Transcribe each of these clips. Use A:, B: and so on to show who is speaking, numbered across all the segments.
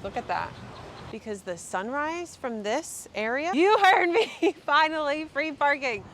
A: Look at that. Because the sunrise from this area, you heard me, finally, free parking.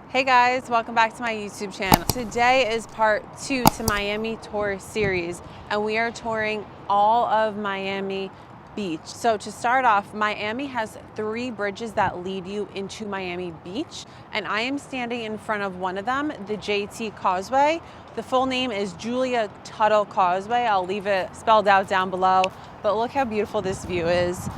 A: Hey guys, welcome back to my YouTube channel. Today is part 2 to Miami tour series, and we are touring all of Miami Beach. So to start off, Miami has 3 bridges that lead you into Miami Beach, and I am standing in front of one of them, the JT Causeway. The full name is Julia Tuttle Causeway. I'll leave it spelled out down below, but look how beautiful this view is.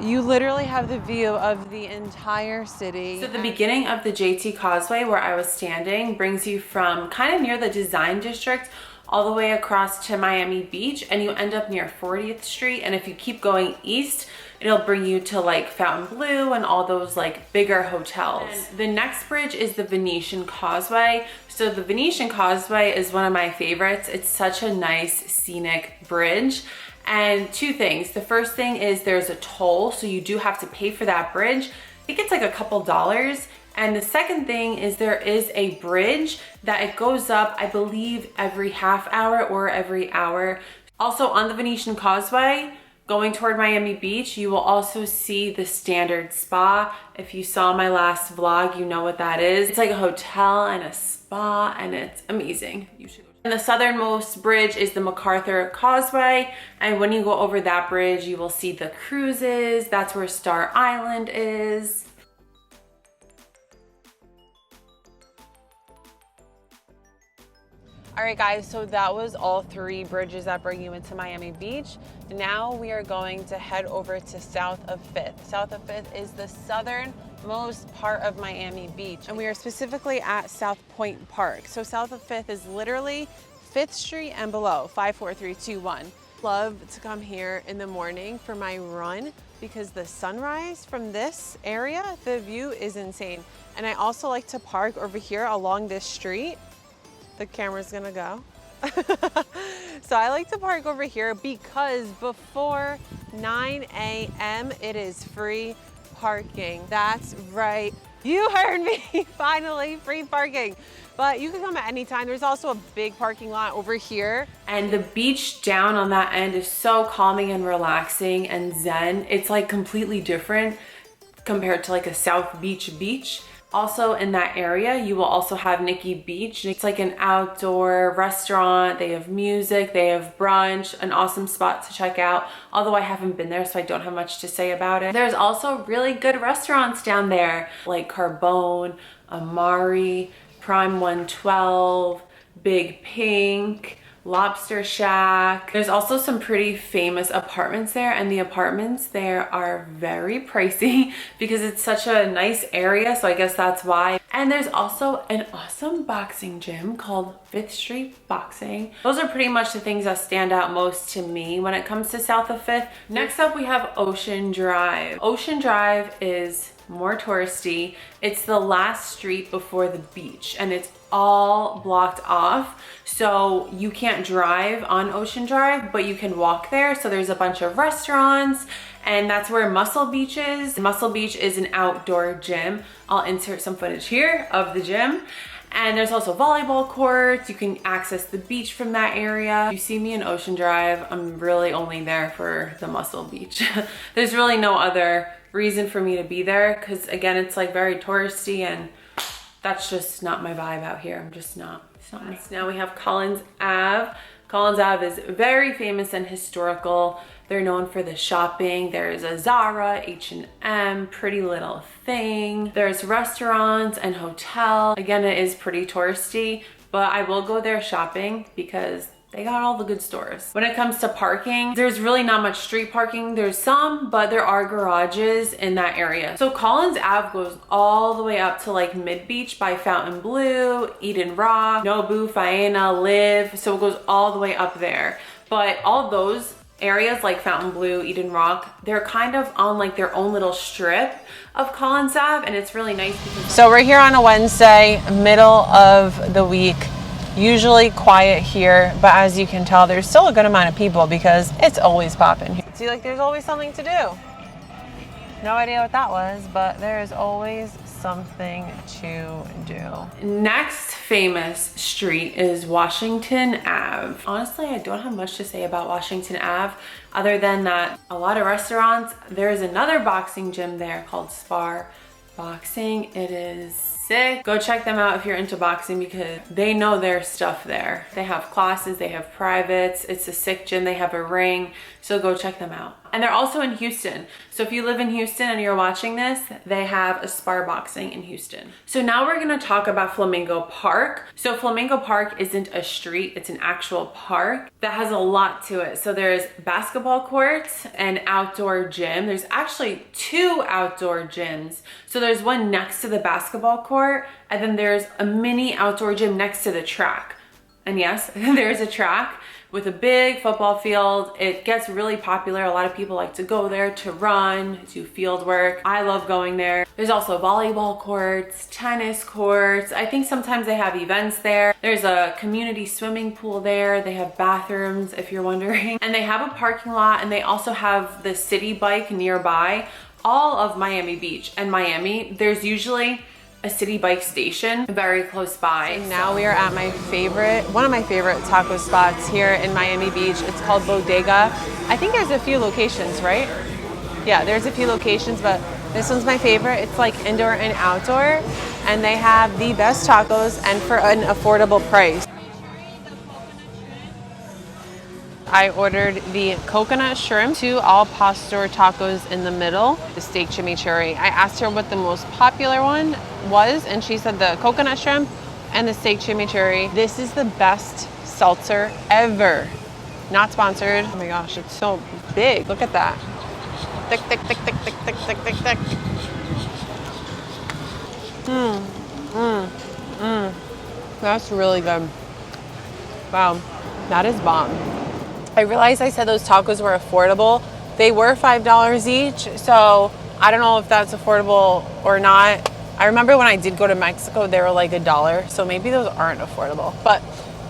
A: You literally have the view of the entire city. So the beginning of the JT Causeway where I was standing brings you from kind of near the Design District all the way across to Miami Beach, and you end up near 40th Street. And if you keep going east, it'll bring you to like Fontainebleau and all those like bigger hotels. And the next bridge is the Venetian Causeway. So the Venetian Causeway is one of my favorites. It's such a nice scenic bridge. And 2 things. The first thing is there's a toll, so you do have to pay for that bridge. I think it's like a couple dollars. And the second thing is there is a bridge that it goes up, I believe, every half hour or every hour. Also on the Venetian Causeway, going toward Miami Beach, you will also see the Standard Spa. If you saw my last vlog, you know what that is. It's like a hotel and a spa, and it's amazing. You should go. And the southernmost bridge is the MacArthur Causeway, and when you go over that bridge, you will see the cruises. That's where Star Island is. All right guys, so that was all 3 bridges that bring you into Miami Beach. Now we are going to head over to south of 5th. South of 5th is the southernmost part of Miami Beach, and we are specifically at South Point Park. So south of 5th is literally 5th Street and below, 5, 4, 3, 2, 1. Love to come here in the morning for my run because the sunrise from this area, the view is insane. And I also like to park over here along this street. The camera's gonna go. So I like to park over here because before 9 a.m. it is free parking. That's right. You heard me, finally, free parking. But you can come at any time. There's also a big parking lot over here. And the beach down on that end is so calming and relaxing and zen. It's like completely different compared to like a South Beach beach. Also in that area, you will also have Nikki Beach. It's like an outdoor restaurant. They have music, they have brunch, an awesome spot to check out. Although I haven't been there, so I don't have much to say about it. There's also really good restaurants down there, like Carbone, Amari, Prime 112, Big Pink, Lobster Shack. There's also some pretty famous apartments there, and the apartments there are very pricey because it's such a nice area, so I guess that's why. And there's also an awesome boxing gym called 5th Street Boxing. Those are pretty much the things that stand out most to me when it comes to south of 5th. Next up, we have Ocean Drive. Ocean Drive is more touristy. It's the last street before the beach, and it's all blocked off, so you can't drive on Ocean Drive, but you can walk there. So there's a bunch of restaurants, and that's where Muscle Beach is. Muscle Beach is an outdoor gym. I'll insert some footage here of the gym. And there's also volleyball courts. You can access the beach from that area. You see me in Ocean Drive, I'm really only there for the Muscle Beach. There's really no other reason for me to be there because, again, it's like very touristy, and that's just not my vibe out here. I'm just not. It's not me. Now we have Collins Ave. Collins Ave is very famous and historical. They're known for the shopping. There's a Zara, H&M, Pretty Little Thing. There's restaurants and hotel. Again, it is pretty touristy, but I will go there shopping because they got all the good stores. When it comes to parking, there's really not much street parking. There's some, but there are garages in that area. So Collins Ave goes all the way up to like Mid-Beach by Fontainebleau, Eden Rock, Nobu, Faena, Live. So it goes all the way up there. But all those areas like Fontainebleau, Eden Rock, they're kind of on like their own little strip of Collins Ave, and it's really nice because— So we're here on a Wednesday, middle of the week. Usually quiet here, but as you can tell, there's still a good amount of people because it's always popping here. See, like there's always something to do. No idea what that was, but there is always something to do. Next famous street is Washington Ave. Honestly, I don't have much to say about Washington Ave other than that a lot of restaurants. There's another boxing gym there called SPAR Boxing. It is sick. Go check them out if you're into boxing because they know their stuff there. They have classes, they have privates. It's a sick gym. They have a ring. So go check them out. And they're also in Houston. So if you live in Houston and you're watching this, they have a SPAR Boxing in Houston. So now we're gonna talk about Flamingo Park. So Flamingo Park isn't a street, it's an actual park that has a lot to it. So there's basketball courts and outdoor gym. There's actually 2 outdoor gyms. So there's one next to the basketball court, and then there's a mini outdoor gym next to the track. And yes, there's a track with a big football field. It gets really popular. A lot of people like to go there to run, do field work. I love going there. There's also volleyball courts, tennis courts. I think sometimes they have events there. There's a community swimming pool there. They have bathrooms, if you're wondering. And they have a parking lot, and they also have the city bike nearby. All of Miami Beach and Miami, there's usually a city bike station very close by. And now we are at one of my favorite taco spots here in Miami Beach. It's called Bodega. I think there's a few locations, right? Yeah, there's a few locations, but this one's my favorite. It's like indoor and outdoor, and they have the best tacos and for an affordable price. I ordered the coconut shrimp, 2 al pastor tacos in the middle, the steak chimichurri. I asked her what the most popular one was, and she said the coconut shrimp and the steak chimichurri. This is the best seltzer ever. Not sponsored. Oh my gosh, it's so big. Look at that. Thick, thick, thick, thick, thick, thick, thick, thick, thick. That's really good. Wow, that is bomb. I realized I said those tacos were affordable. They were $5 each, so I don't know if that's affordable or not. I remember when I did go to Mexico, they were like $1, so maybe those aren't affordable, but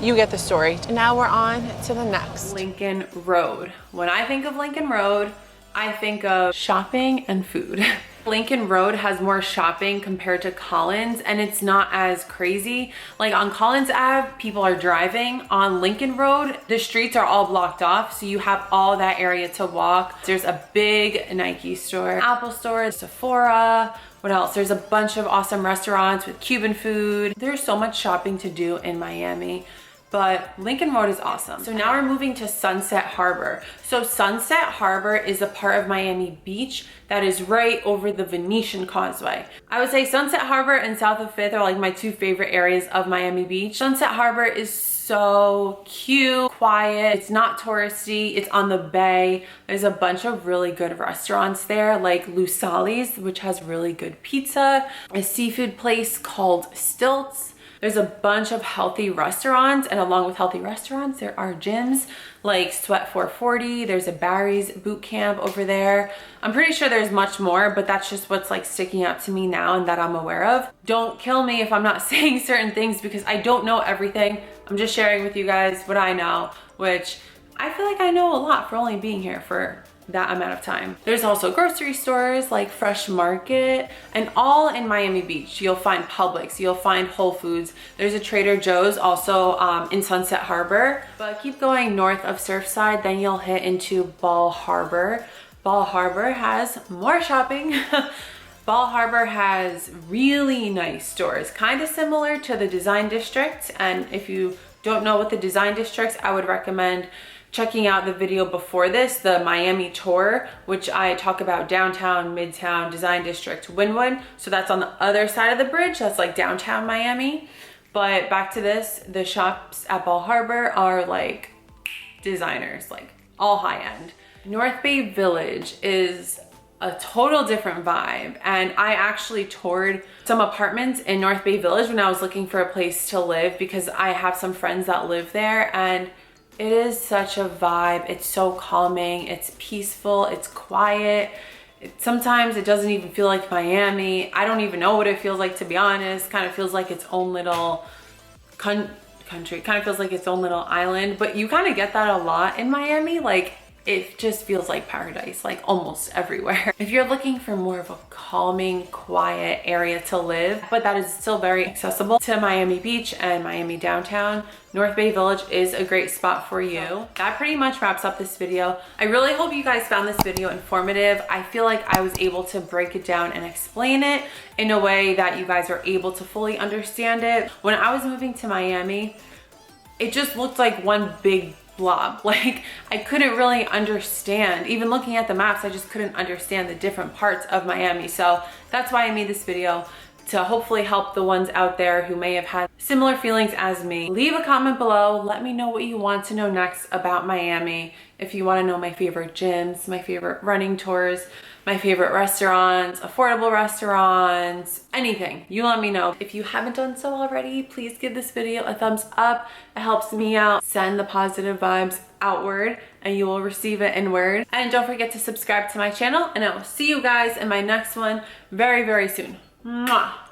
A: you get the story. And now we're on to the next. Lincoln Road. When I think of Lincoln Road, I think of shopping and food. Lincoln Road has more shopping compared to Collins, and it's not as crazy. Like on Collins Ave, people are driving. On Lincoln Road, the streets are all blocked off, so you have all that area to walk. There's a big Nike store, Apple store, Sephora. What else? There's a bunch of awesome restaurants with Cuban food. There's so much shopping to do in Miami. But Lincoln Road is awesome. So now we're moving to Sunset Harbor. So Sunset Harbor is a part of Miami Beach that is right over the Venetian Causeway. I would say Sunset Harbor and South of 5th are like my 2 favorite areas of Miami Beach. Sunset Harbor is so cute, quiet, it's not touristy, it's on the bay. There's a bunch of really good restaurants there, like Lusali's, which has really good pizza, a seafood place called Stilts. There's a bunch of healthy restaurants, and along with healthy restaurants, there are gyms like Sweat 440. There's a Barry's boot camp over there. I'm pretty sure there's much more, but that's just what's like sticking out to me now and that I'm aware of. Don't kill me if I'm not saying certain things because I don't know everything. I'm just sharing with you guys what I know, which I feel like I know a lot for only being here for that amount of time. There's also grocery stores like Fresh Market, and all in Miami Beach. You'll find Publix, you'll find Whole Foods. There's a Trader Joe's also in Sunset Harbor. But keep going north of Surfside, then you'll hit into Bal Harbour. Bal Harbour has more shopping. Bal Harbour has really nice stores, kind of similar to the Design District. And if you don't know what the Design District, I would recommend checking out the video before this, the Miami tour, which I talk about downtown, midtown, Design District, Wynwood. So that's on the other side of the bridge. That's like downtown Miami. But back to this, the shops at Bal Harbour are like designers, like all high end. North Bay Village is a total different vibe. And I actually toured some apartments in North Bay Village when I was looking for a place to live because I have some friends that live there, and it is such a vibe. It's so calming, it's peaceful, it's quiet. Sometimes it doesn't even feel like Miami. I don't even know what it feels like, to be honest. Kind of feels like its own little country. It kind of feels like its own little island, but you kind of get that a lot in Miami. Like it just feels like paradise, like almost everywhere. If you're looking for more of a calming, quiet area to live, but that is still very accessible to Miami Beach and Miami downtown, North Bay Village is a great spot for you. That pretty much wraps up this video. I really hope you guys found this video informative. I feel like I was able to break it down and explain it in a way that you guys are able to fully understand it. When I was moving to Miami, it just looked like one big blob. Like I couldn't really understand, even looking at the maps, I just couldn't understand the different parts of Miami. So that's why I made this video, to hopefully help the ones out there who may have had similar feelings as me. Leave a comment below. Let me know what you want to know next about Miami. If you want to know my favorite gyms, my favorite running tours, my favorite restaurants, affordable restaurants, anything, you let me know. If you haven't done so already, please give this video a thumbs up. It helps me out. Send the positive vibes outward and you will receive it inward. And don't forget to subscribe to my channel, and I will see you guys in my next one very, very soon. Mwah.